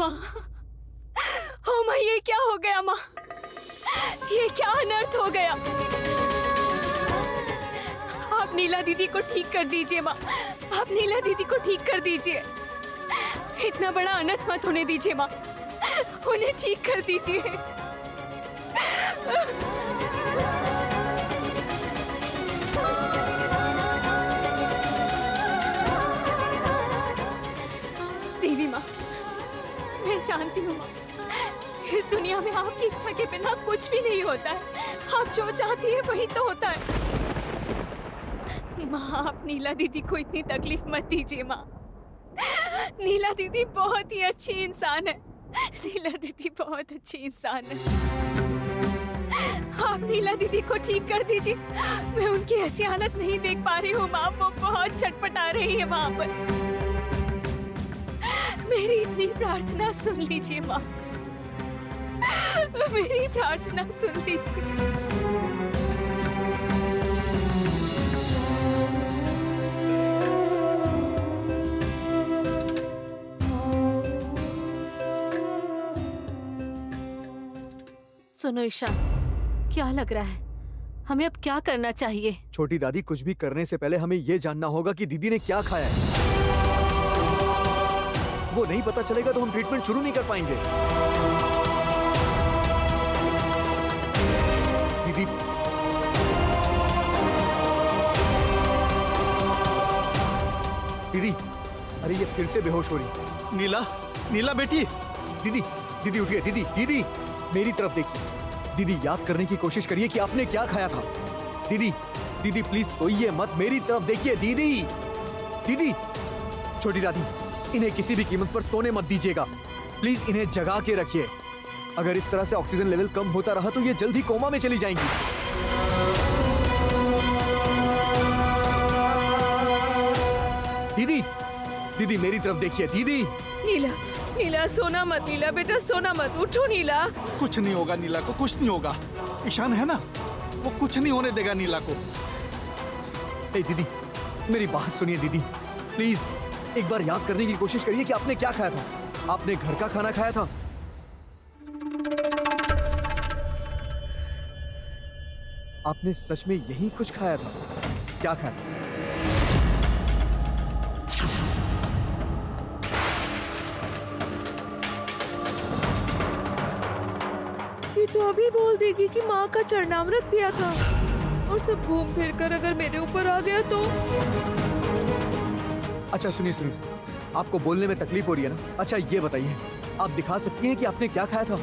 माँ, ओ माँ, ये क्या हो गया माँ? ये क्या अनर्थ हो गया? आप नीला दीदी को ठीक कर दीजिए माँ, आप नीला दीदी को ठीक कर दीजिए। इतना बड़ा अनर्थ मत होने दीजिए माँ, उन्हें ठीक कर दीजिए। देवी माँ, मैं जानती हूँ माँ, इस दुनिया में आपकी इच्छा के बिना कुछ भी नहीं होता है। आप जो चाहती है वही तो होता है। माँ, आप नीला दीदी को इतनी तकलीफ मत दीजिए माँ। नीला दीदी बहुत ही अच्छी इंसान है। नीला दीदी बहुत अच्छी इंसान है। आप नीला दीदी को ठीक कर दीजिए। मैं उनकी ऐसी हालत नहीं देख पा रही हूँ माँ, वो बहुत छटपटा रही है वहाँ पर। मेरी इतनी प्रार्थना सुन लीजिए माँ, मेरी प्रार्थना सुन लीजिए। सुनो ईशान, क्या लग रहा है? हमें अब क्या करना चाहिए? छोटी दादी, कुछ भी करने से पहले हमें ये जानना होगा कि दीदी ने क्या खाया है। वो नहीं पता चलेगा तो हम ट्रीटमेंट शुरू नहीं कर पाएंगे। दीदी, दीदी, अरे ये फिर से बेहोश हो रही। नीला, नीला बेटी। दीदी, दीदी उठिए। दीदी, दीदी मेरी तरफ देखिए। दीदी, याद करने की कोशिश करिए कि आपने क्या खाया था। दीदी, दीदी प्लीज सोइए मत, मेरी तरफ देखिए। दीदी, दीदी, छोटी दादी, इन्हें किसी भी कीमत पर सोने मत दीजिएगा। प्लीज इन्हें जगा के रखिए। अगर इस तरह से ऑक्सीजन लेवल कम होता रहा तो ये जल्द ही कोमा में चली जाएंगी। दीदी, दीदी मेरी तरफ देखिए। दीदी, नीला, नीला सोना मत, नीला बेटा सोना मत, उठो नीला। कुछ नहीं होगा नीला को, कुछ नहीं होगा। ईशान है ना, वो कुछ नहीं होने देगा नीला को। ए दीदी, मेरी बात सुनिए दीदी, प्लीज एक बार याद करने की कोशिश करिए कि आपने क्या खाया था। आपने घर का खाना खाया था? आपने सच में यही कुछ खाया था? क्या खाया था? ये तो अभी बोल देगी कि माँ का चरणामृत पिया था, और सब घूम फिर कर अगर मेरे ऊपर आ गया तो। अच्छा सुनिए सुनिए, आपको बोलने में तकलीफ हो रही है ना? अच्छा ये बताइए, आप दिखा सकती हैं कि आपने क्या खाया था?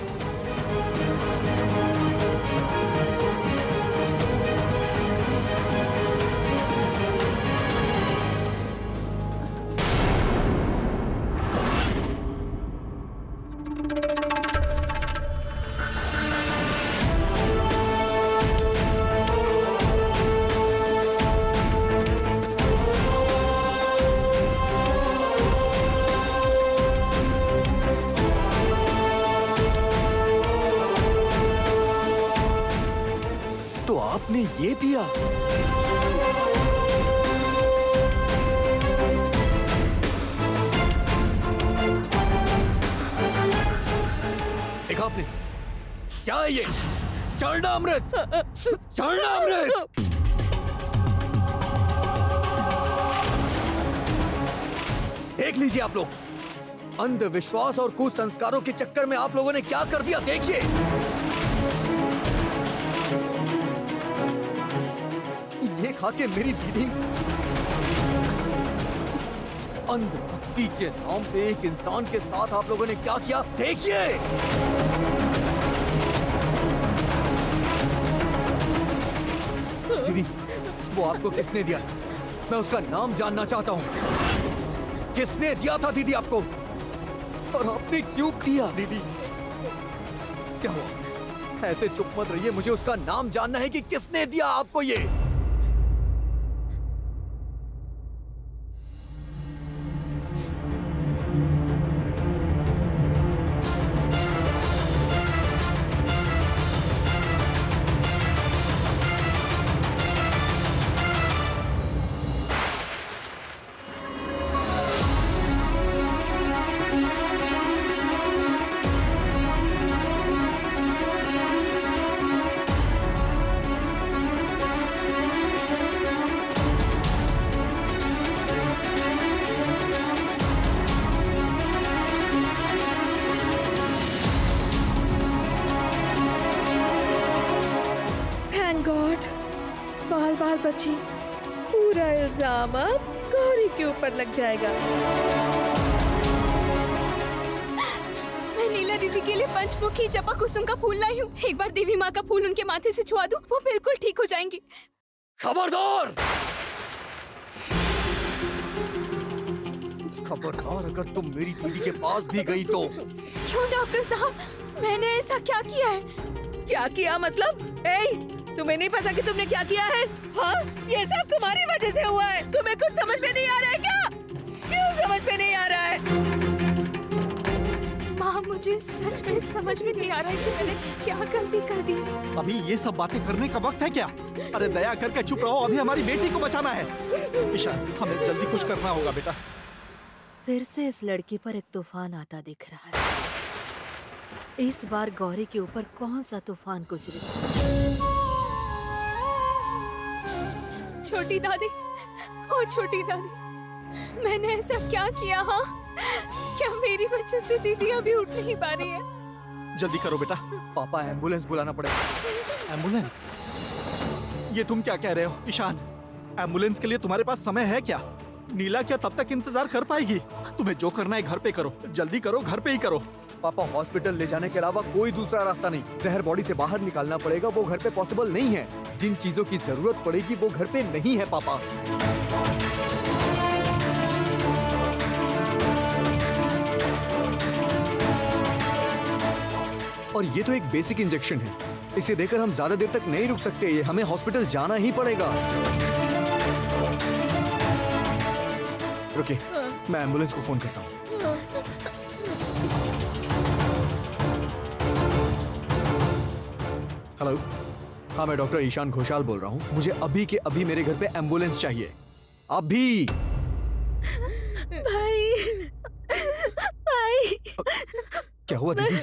तो आपने ये पिया? देखा आपने? क्या है ये? चरणामृत! चरणामृत! देख लीजिए आप लोग, अंधविश्वास और कुसंस्कारों के चक्कर में आप लोगों ने क्या कर दिया, देखिए। ये खा के मेरी दीदी, अंधभक्ति के नाम पे एक इंसान के साथ आप लोगों ने क्या किया, देखिए। दीदी, वो आपको किसने दिया? मैं उसका नाम जानना चाहता हूँ। किसने दिया था दीदी आपको, और आपने क्यों किया? दीदी क्या हुआ? ऐसे चुप मत रहिए, मुझे उसका नाम जानना है कि किसने दिया आपको ये। बची। पूरा इल्जाम अब गौरी के ऊपर लग जाएगा। मैं नीला दीदी के लिए पंचमुखी जपा कुसुम का फूल लाई हूँ। एक बार देवी माँ का फूल उनके माथे से छुआ दूँ, वो बिल्कुल ठीक हो जाएंगी। खबरदार! खबरदार, अगर तुम मेरी दीदी के पास भी गई तो। क्यों डॉक्टर साहब, मैंने ऐसा क्या किया है? क्या किया मतलब? तुम्हें नहीं पता कि तुमने क्या किया है? हाँ, ये सब तुम्हारी वजह से हुआ है। तुम्हें कुछ समझ में नहीं आ रहा है क्या? क्यों समझ में नहीं आ रहा है? माँ, मुझे सच में समझ में नहीं आ रहा है कि मैंने क्या गलती कर दी। अभी ये सब बातें करने का वक्त है क्या? अरे दया करके चुप रहो, अभी हमारी बेटी को बचाना है। ईशान, हमें जल्दी कुछ करना होगा बेटा। फिर से इस लड़की पर एक तूफान आता दिख रहा है। इस बार गौरी के ऊपर कौन सा तूफान गुजरे? छोटी दादी, ओ छोटी दादी, मैंने ऐसा क्या किया? हाँ, क्या मेरी वजह से दीदी अभी उठ नहीं पा रही है? जल्दी करो बेटा। पापा, एम्बुलेंस बुलाना पड़ेगा। एम्बुलेंस? ये तुम क्या कह रहे हो ईशान? एम्बुलेंस के लिए तुम्हारे पास समय है क्या? नीला क्या तब तक इंतजार कर पाएगी? तुम्हें जो करना है घर पे करो, जल्दी करो, घर पे ही करो। पापा, हॉस्पिटल ले जाने के अलावा कोई दूसरा रास्ता नहीं। जहर बॉडी से बाहर निकालना पड़ेगा, वो घर पे पॉसिबल नहीं है। जिन चीजों की जरूरत पड़ेगी वो घर पे नहीं है पापा। और ये तो एक बेसिक इंजेक्शन है, इसे देकर हम ज्यादा देर तक नहीं रुक सकते। ये हमें हॉस्पिटल जाना ही पड़ेगा। रुकिए, मैं एम्बुलेंस को फोन करता हूँ। हेलो, हाँ मैं डॉक्टर ईशान घोषाल बोल रहा हूँ। मुझे अभी के अभी मेरे घर पे एम्बुलेंस चाहिए, अभी। भाई, भाई, क्या हुआ दीदी?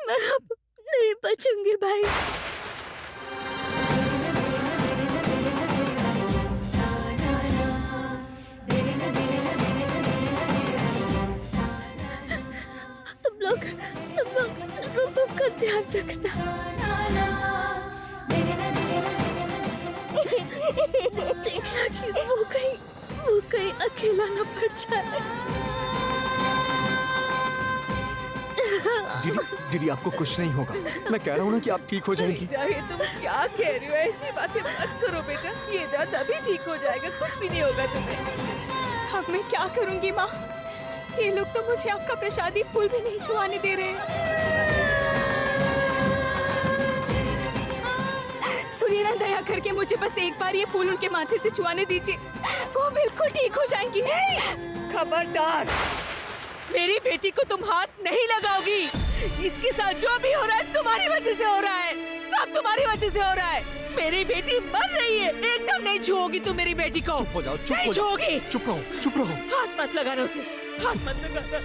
मैं अब नहीं बचूंगी भाई। तुम लोग रूपम का ध्यान रखना। देखना कि वो कहीं अकेला न पड़ जाए। दीदी आपको कुछ नहीं होगा, मैं कह रहा हूँ ना कि आप ठीक हो जाएंगी। ये तुम क्या कह रही हो? ऐसी बातें मत करो बेटा, ये दर्द अभी ठीक हो जाएगा, कुछ भी नहीं होगा तुम्हें। अब मैं क्या करूंगी माँ? ये लोग तो मुझे आपका प्रसादी फूल भी नहीं छुआने दे रहे हैं। सुनिए ना, दया करके मुझे बस एक बार ये फूल उनके माथे से छुआने दीजिए, वो बिल्कुल ठीक हो जाएंगी। खबरदार, मेरी बेटी को तुम हाथ नहीं लगाओगी। इसके साथ जो भी हो रहा है तुम्हारी वजह से हो रहा है, सब तुम्हारी वजह से हो रहा है। मेरी बेटी मर रही है, एकदम नहीं छुओगी तुम मेरी बेटी को। चुप हो जाओ, चुप नहीं हो जाओ। छुओगी। चुप रहो, चुप रहो। हाथ मत लगाना उसे, हाथ मत लगाना।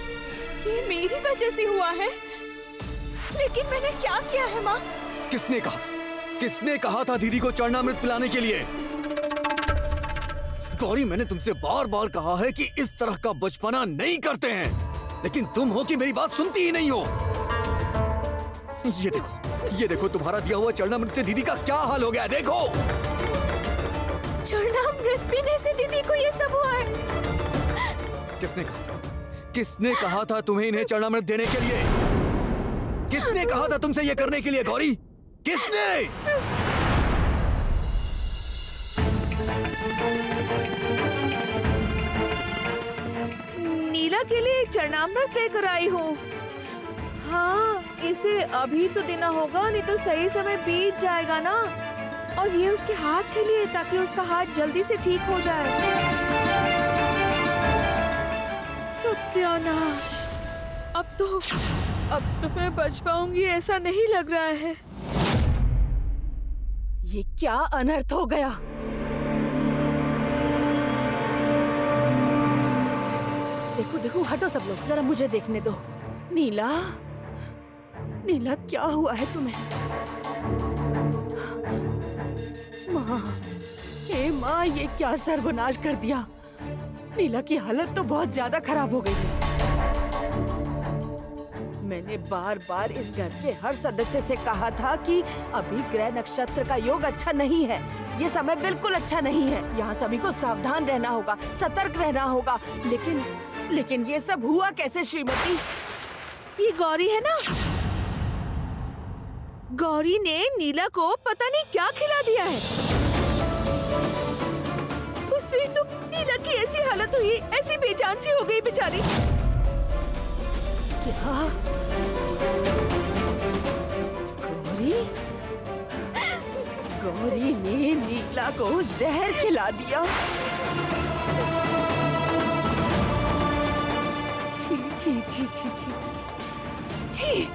ये मेरी वजह से हुआ है, लेकिन मैंने क्या किया है माँ? किसने कहा? किसने कहा था दीदी को चरणामृत पिलाने के लिए? गौरी, मैंने तुमसे बार बार कहा है कि इस तरह का बचपना नहीं करते हैं, लेकिन तुम हो कि मेरी बात सुनती ही नहीं हो। ये देखो तुम्हारा दिया हुआ चरणामृत से दीदी का क्या हाल हो गया है, देखो। चरणामृत पीने से दीदी को ये सब हुआ है? किसने कहा था? किसने कहा था तुम्हें इन्हें चरणामृत देने के लिए? किसने कहा था तुमसे ये करने के लिए गौरी? किसने? नीला के लिए चरणामृत लेकर आई हूँ। हाँ, इसे अभी तो देना होगा, नहीं तो सही समय बीत जाएगा ना। और ये उसके हाथ के लिए, ताकि उसका हाथ जल्दी से ठीक हो जाए। सत्यानाश, अब तो मैं बच पाऊंगी ऐसा नहीं लग रहा है। ये क्या अनर्थ हो गया? देखो देखो, हटो सब लोग, जरा मुझे देखने दो। नीला, नीला क्या हुआ है तुम्हें? माँ, हे माँ, ये क्या सर्वनाश कर दिया। नीला की हालत तो बहुत ज्यादा खराब हो गई है। मैंने बार बार इस घर के हर सदस्य से कहा था कि अभी ग्रह नक्षत्र का योग अच्छा नहीं है, ये समय बिल्कुल अच्छा नहीं है, यहाँ सभी को सावधान रहना होगा, सतर्क रहना होगा। लेकिन ये सब हुआ कैसे श्रीमती? ये गौरी है ना, गौरी ने नीला को पता नहीं क्या खिला दिया है। उससे तो नीला की ऐसी हालत हुई, ऐसी बेजान सी हो गई बेचारी। क्या? गौरी ने नीला को जहर खिला दिया। छी छी छी छी छी छी।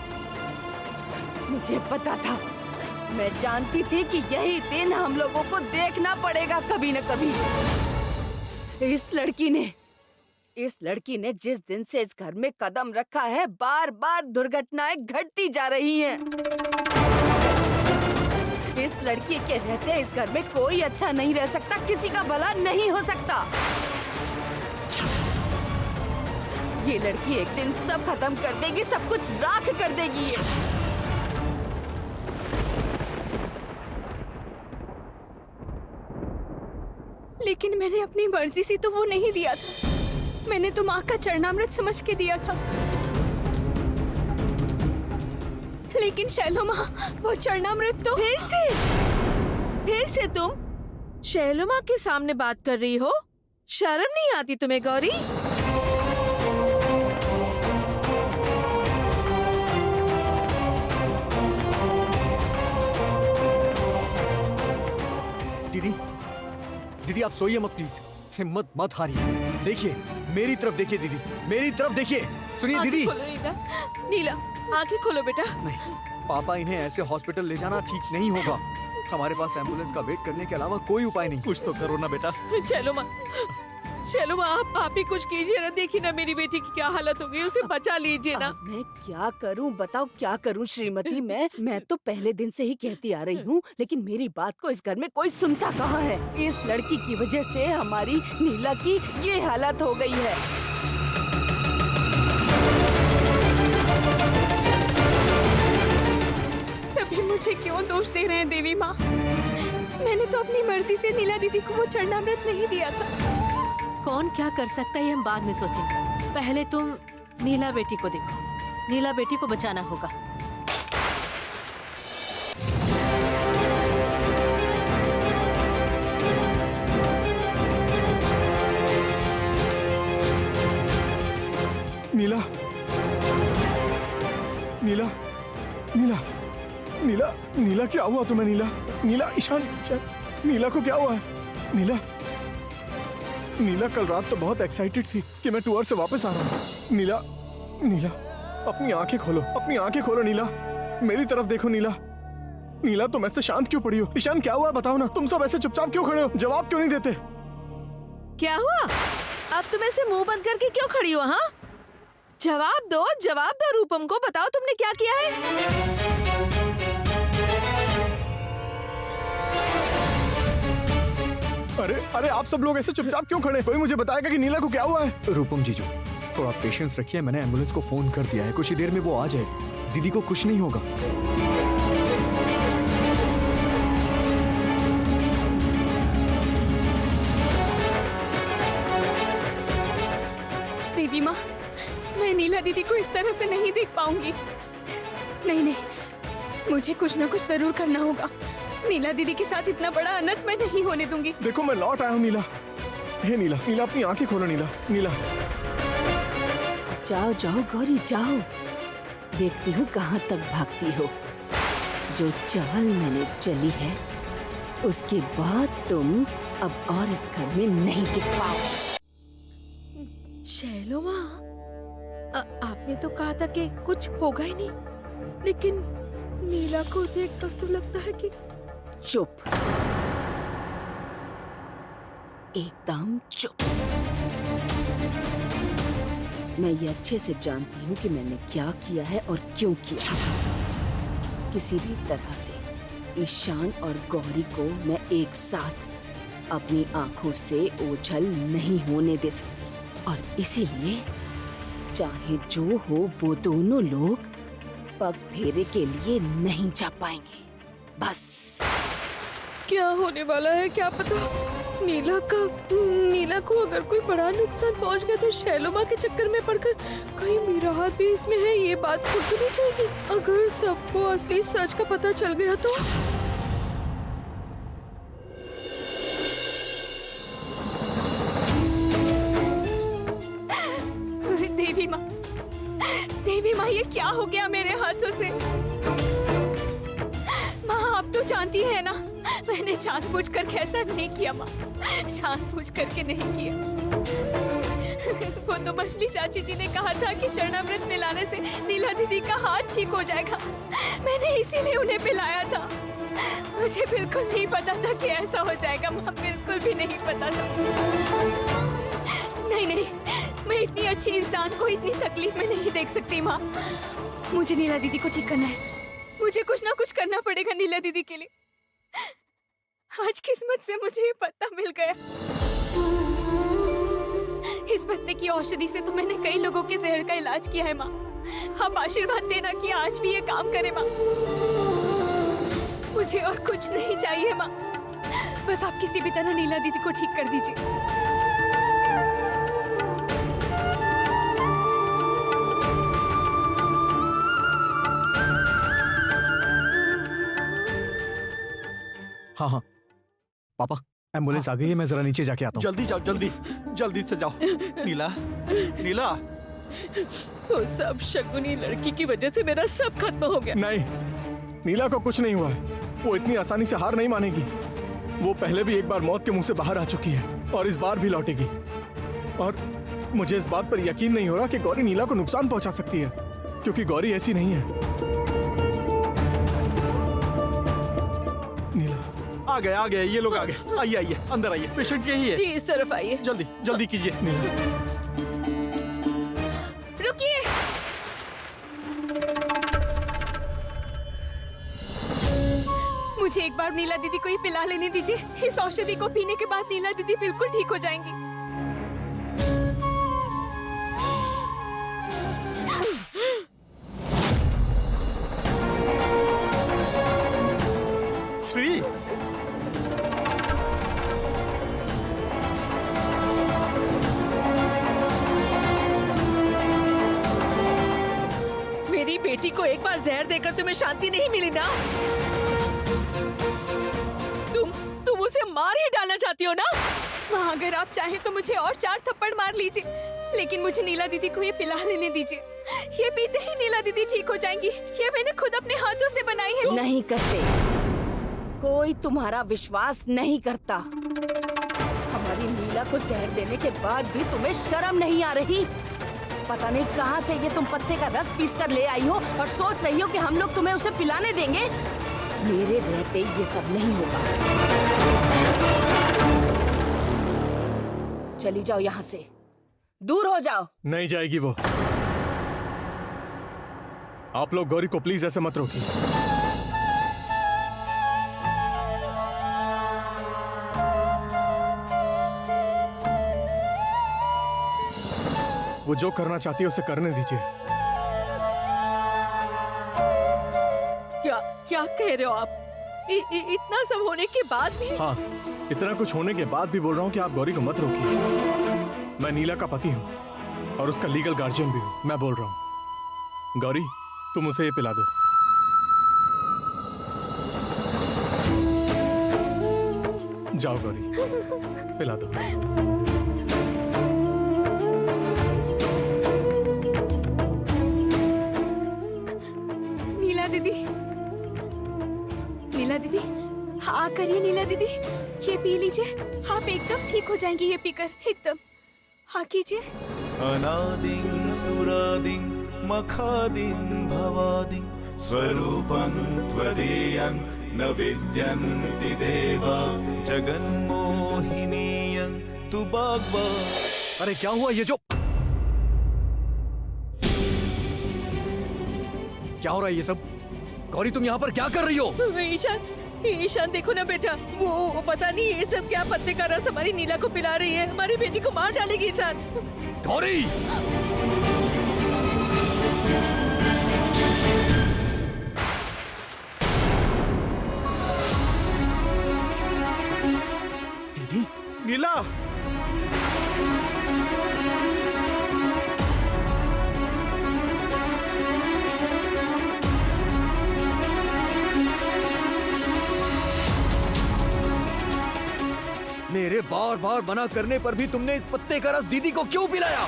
मुझे पता था, मैं जानती थी कि यही दिन हम लोगों को देखना पड़ेगा कभी न कभी। इस लड़की ने जिस दिन से इस घर में कदम रखा है, बार बार दुर्घटनाएं घटती जा रही हैं। इस लड़की के रहते इस घर में कोई अच्छा नहीं रह सकता, किसी का भला नहीं हो सकता। ये लड़की एक दिन सब खत्म कर देगी, सब कुछ राख कर देगी ये। लेकिन मैंने अपनी मर्जी से तो वो नहीं दिया था, मैंने तो माँ का चरणामृत समझ के दिया था। लेकिन शैलो माँ, वो चरणामृत तो फिर से तुम शैलो माँ के सामने बात कर रही हो? शर्म नहीं आती तुम्हें गौरी? दीदी आप सोइए मत प्लीज, हिम्मत मत हारिए। देखिए मेरी तरफ देखिए दीदी, मेरी तरफ देखिए, सुनिए दीदी। नीला आंखें खोलो बेटा। नहीं पापा, इन्हें ऐसे हॉस्पिटल ले जाना ठीक नहीं होगा। हमारे पास एम्बुलेंस का वेट करने के अलावा कोई उपाय नहीं। कुछ तो करो ना बेटा। चलो माँ आप ही कुछ कीजिए ना, देखिए ना मेरी बेटी की क्या हालत हो गई, उसे बचा लीजिए ना। मैं क्या करूँ बताओ, क्या करूँ श्रीमती? मैं तो पहले दिन से ही कहती आ रही हूँ, लेकिन मेरी बात को इस घर में कोई सुनता कहाँ है। इस लड़की की वजह से हमारी नीला की ये हालत हो गई है। सभी मुझे क्यों दोष दे रहे हैं देवी माँ? मैंने तो अपनी मर्जी से नीला दीदी को वो चरणामृत नहीं दिया था। कौन क्या कर सकता है ये हम बाद में सोचेंगे। पहले तुम नीला बेटी को देखो, नीला बेटी को बचाना होगा। नीला नीला नीला नीला नीला क्या हुआ तुम्हें? नीला ईशान, नीला को क्या हुआ है? नीला कल रात तो बहुत एक्साइटेड थी कि मैं टूर से वापस आ रहा हूँ। नीला अपनी आंखें खोलो नीला, मेरी तरफ देखो नीला तुम ऐसे शांत क्यों पड़ी हो? ईशान क्या हुआ बताओ ना, तुम सब ऐसे चुपचाप क्यों खड़े हो? जवाब क्यों नहीं देते? क्या हुआ? अब तुम ऐसे मुंह बंद करके क्यों खड़ी हो? हाँ जवाब दो रूपम को, बताओ तुमने क्या किया है? अरे आप सब लोग ऐसे चुपचाप क्यों खड़े? कोई मुझे बताएगा कि नीला को क्या हुआ है? रूपम जीजू थोड़ा पेशेंस रखिए, मैंने एम्बुलेंस को फोन कर दिया है, कुछ ही देर में वो आ जाएगी। दीदी को कुछ नहीं होगा। देवी माँ, मैं नीला दीदी को इस तरह से नहीं देख पाऊंगी। नहीं, मुझे कुछ न कुछ जरूर करना होगा। नीला दीदी के साथ इतना बड़ा अनर्थ मैं नहीं होने दूंगी। देखो मैं लौट आया हूँ नीला। हे नीला अपनी आंखें खोलो नीला। जाओ गौरी जाओ, देखती हूँ कहाँ तक भागती हो। जो चाल मैंने चली है उसके बाद तुम अब और इस घर में नहीं टिक पाओ। शैलो माँ, आपने तो कहा था कि कुछ होगा ही नहीं, लेकिन नीला को देखकर तो लगता है कि चुप, एकदम चुप। मैं ये अच्छे से जानती हूँ कि मैंने क्या किया है और क्यों किया। किसी भी तरह से ईशान और गौरी को मैं एक साथ अपनी आंखों से ओझल नहीं होने दे सकती, और इसीलिए चाहे जो हो वो दोनों लोग पग फेरे के लिए नहीं जा पाएंगे। बस क्या होने वाला है क्या पता। नीला को अगर कोई बड़ा नुकसान पहुंच गया तो शैलोमा के चक्कर में पड़कर कहीं मेरा हाथ भी इसमें है, ये बात खुद तो नहीं चाहिए। अगर सबको असली सच का पता चल गया तो देवी माँ ये क्या हो गया मेरे हाथों से। माँ आप तो जानती है ना मैंने जानबूझकर कैसा नहीं किया माँ, जानबूझ करके नहीं किया। वो तो मछली चाची जी ने कहा था कि चरणामृत मिलाने से नीला दीदी का हाथ ठीक हो जाएगा, मैंने इसीलिए उन्हें पिलाया था। मुझे बिल्कुल नहीं पता था कि ऐसा हो जाएगा माँ, बिल्कुल भी नहीं पता था। नहीं, मैं इतनी अच्छी इंसान को इतनी तकलीफ में नहीं देख सकती माँ। मुझे नीला दीदी को ठीक करना है, मुझे कुछ ना कुछ करना पड़ेगा नीला दीदी के लिए। आज किस्मत से मुझे ये पत्ता मिल गया। इस पत्ते की औषधि से तो मैंने कई लोगों के जहर का इलाज किया है माँ। आप आशीर्वाद देना कि आज भी ये काम करे माँ। मुझे और कुछ नहीं चाहिए माँ, बस आप किसी भी तरह नीला दीदी को ठीक कर दीजिए। हाँ पापा, एम्बुलेंस आ गई है, मैं जरा नीचे जाके आता हूँ। जल्दी जाओ, जल्दी से जाओ। नीला वो सब शगुनी लड़की की वजह से मेरा सब खत्म हो गया। नहीं, नीला को कुछ नहीं हुआ है। वो इतनी आसानी से हार नहीं मानेगी। वो पहले भी एक बार मौत के मुंह से बाहर आ चुकी है और इस बार भी लौटेगी। और मुझे इस बात पर यकीन नहीं हो रहा कि गौरी नीला को नुकसान पहुंचा सकती है, क्योंकि गौरी ऐसी नहीं है। नीला आ गए, ये लोग आ गए। आइए, अंदर आइए। पेशेंट यही है। जी इस तरफ आइए। जल्दी कीजिए। रुकिए, मुझे एक बार नीला दीदी को ही पिला लेने दीजिए। इस औषधि को पीने के बाद नीला दीदी बिल्कुल ठीक हो जाएंगी। श्री, मेरी बेटी को एक बार जहर देकर तुम्हें शांति नहीं मिली ना। तुम उसे मार ही डालना चाहती हो ना। माँ अगर आप चाहें तो मुझे और 4 थप्पड़ मार लीजिए, लेकिन मुझे नीला दीदी को ये पिला लेने दीजिए। ये पीते ही नीला दीदी ठीक हो जाएंगी। ये मैंने खुद अपने हाथों से बनाई है। नहीं करते, कोई तुम्हारा विश्वास नहीं करता। हमारी नीला को जहर देने के बाद भी तुम्हें शर्म नहीं आ रही। पता नहीं कहाँ से ये तुम पत्ते का रस पीस कर ले आई हो और सोच रही हो कि हम लोग तुम्हें उसे पिलाने देंगे। मेरे रहते ये सब नहीं होगा। चली जाओ यहाँ से, दूर हो जाओ। नहीं जाएगी वो। आप लोग गौरी को प्लीज ऐसे मत रोकिए। वो जो करना चाहती है उसे करने दीजिए। क्या कह रहे हो आप? इतना सब होने के बाद भी? हाँ, इतना कुछ होने के बाद भी बोल रहा हूँ कि आप गौरी को मत रोकिए। मैं नीला का पति हूँ और उसका लीगल गार्जियन भी हूँ। मैं बोल रहा हूँ, गौरी तुम उसे ये पिला दो। जाओ गौरी, पिला दो। नीला दीदी, हाँ करिए नीला दीदी, ये पी लीजिए, आप एकदम ठीक हो जाएंगी ये पीकर, एकदम। हाँ कीजिए। अनादिं सुरादिं मखादिं भवादिं स्वरूपं त्वदीयं न विद्यन्ति देवा जगन्मोहिनीयं तु बाग्वा। अरे क्या हुआ ये जो? क्या हो रहा है ये सब? गौरी तुम यहाँ पर क्या कर रही हो? ईशान देखो ना बेटा, वो पता नहीं ये सब क्या पत्ते का रस हमारी नीला को पिला रही है। हमारी बेटी को मार डालेगी ईशान। गौरी! दीदी नीला, मेरे बार बार मना करने पर भी तुमने इस पत्ते का रस दीदी को क्यों पिलाया?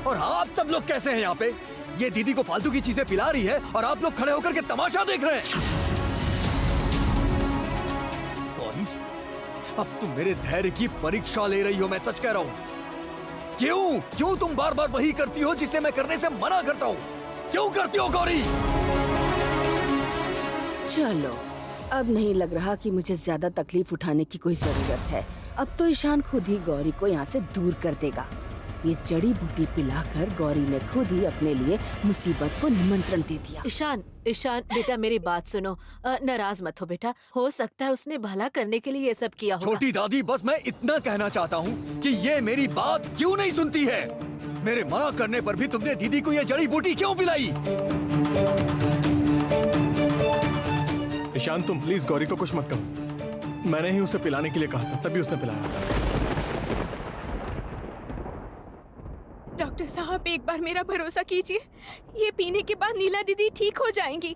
और आप सब लोग कैसे हैं यहाँ पे? ये दीदी को फालतू की चीजें पिला रही है और आप लोग खड़े होकर के तमाशा देख रहे हैं। गौरी, अब तुम मेरे धैर्य की परीक्षा ले रही हो, मैं सच कह रहा हूँ। क्यों क्यों तुम बार बार वही करती हो जिसे मैं करने से मना करता हूँ? क्यों करती हो गौरी? चलो, अब नहीं लग रहा कि मुझे ज्यादा तकलीफ उठाने की कोई जरूरत है। अब तो ईशान खुद ही गौरी को यहाँ से दूर कर देगा। ये जड़ी बूटी पिलाकर गौरी ने खुद ही अपने लिए मुसीबत को निमंत्रण दे दिया। ईशान, ईशान बेटा मेरी बात सुनो। नाराज मत हो बेटा, हो सकता है उसने भला करने के लिए ये सब किया होगा। छोटी दादी, बस मैं इतना कहना चाहता हूँ कि ये मेरी बात क्यों नहीं सुनती है? मेरे मना करने पर भी तुमने दीदी को ये जड़ी बूटी क्यों पिलाई? ईशान, तुम प्लीज गौरी को कुछ मत कहो। मैंने ही उसे पिलाने के लिए कहा था, तभी उसने पिलाया। डॉक्टर साहब, एक बार मेरा भरोसा कीजिए, ये पीने के बाद नीला दीदी ठीक हो जाएंगी।